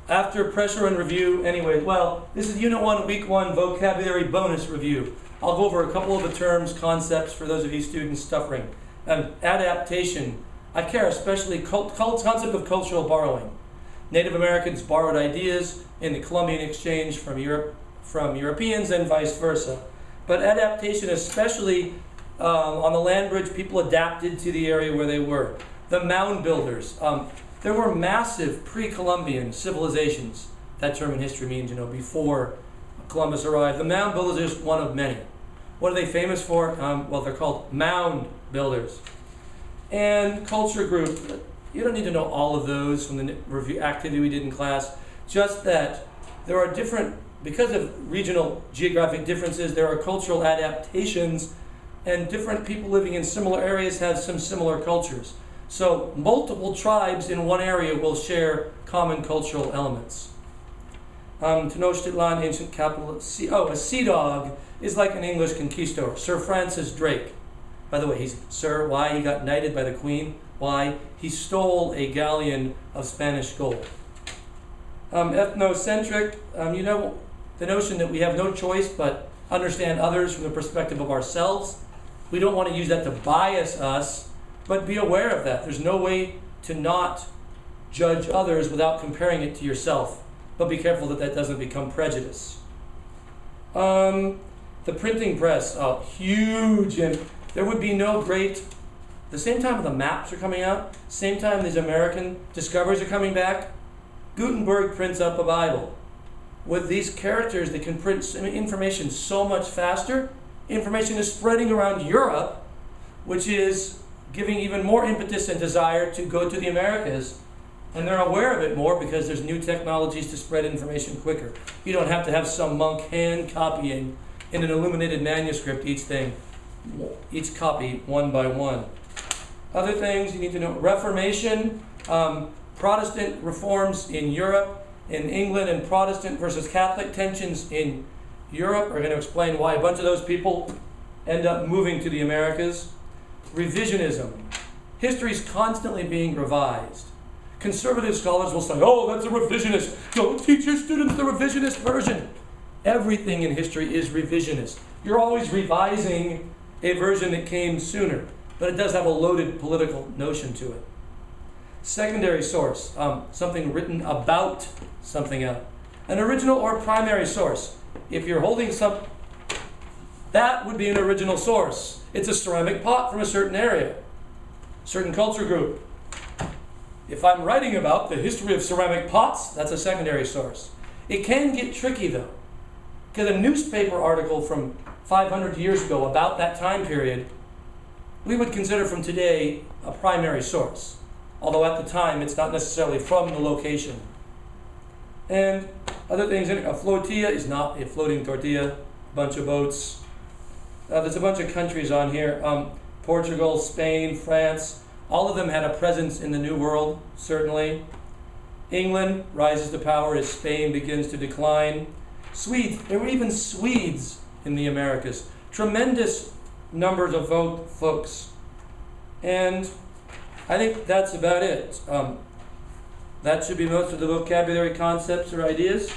After pressure and review, anyway, well, this is Unit 1, Week 1 Vocabulary Bonus Review. I'll go over a couple of the terms, concepts for those of you students suffering. Adaptation. I care especially concept of cultural borrowing. Native Americans borrowed ideas in the Columbian exchange from Europeans and vice versa. But adaptation, especially on the land bridge, people adapted to the area where they were. The mound builders. There were massive pre-Columbian civilizations. That term in history means, before Columbus arrived. The mound builders are just one of many. What are they famous for? Well, they're called mound builders. And culture group. You don't need to know all of those from the review activity we did in class. Just that there are different, because of regional geographic differences, there are cultural adaptations, and different people living in similar areas have some similar cultures. So multiple tribes in one area will share common cultural elements. Tenochtitlan, ancient capital. A sea dog is like an English conquistador. Sir Francis Drake. By the way, he's Sir. Why? He got knighted by the Queen. Why? He stole a galleon of Spanish gold. Ethnocentric. The notion that we have no choice but understand others from the perspective of ourselves. We don't want to use that to bias us, but be aware of that. There's no way to not judge others without comparing it to yourself. But be careful that that doesn't become prejudice. The printing press, huge. And there would be no great, the same time the maps are coming out, same time these American discoveries are coming back, Gutenberg prints up a Bible. With these characters, they can print information so much faster. Information is spreading around Europe, which is giving even more impetus and desire to go to the Americas. And they're aware of it more because there's new technologies to spread information quicker. You don't have to have some monk hand copying in an illuminated manuscript each copy one by one. Other things you need to know. Reformation, Protestant reforms in Europe, in England, and Protestant versus Catholic tensions in Europe are going to explain why a bunch of those people end up moving to the Americas. Revisionism. History is constantly being revised. Conservative scholars will say, oh, that's a revisionist. Don't teach your students the revisionist version. Everything in history is revisionist. You're always revising a version that came sooner, but it does have a loaded political notion to it. Secondary source, something written about something else. An original or primary source. If you're holding that would be an original source. It's a ceramic pot from a certain area, certain culture group. If I'm writing about the history of ceramic pots, that's a secondary source. It can get tricky though, because a newspaper article from 500 years ago about that time period, we would consider from today a primary source. Although at the time, it's not necessarily from the location. And other things, a flotilla is not a floating tortilla, a bunch of boats. There's a bunch of countries on here. Portugal, Spain, France, all of them had a presence in the New World, certainly. England rises to power as Spain begins to decline. Swedes, there were even Swedes in the Americas. Tremendous numbers of folks. And I think that's about it. That should be most of the vocabulary concepts or ideas.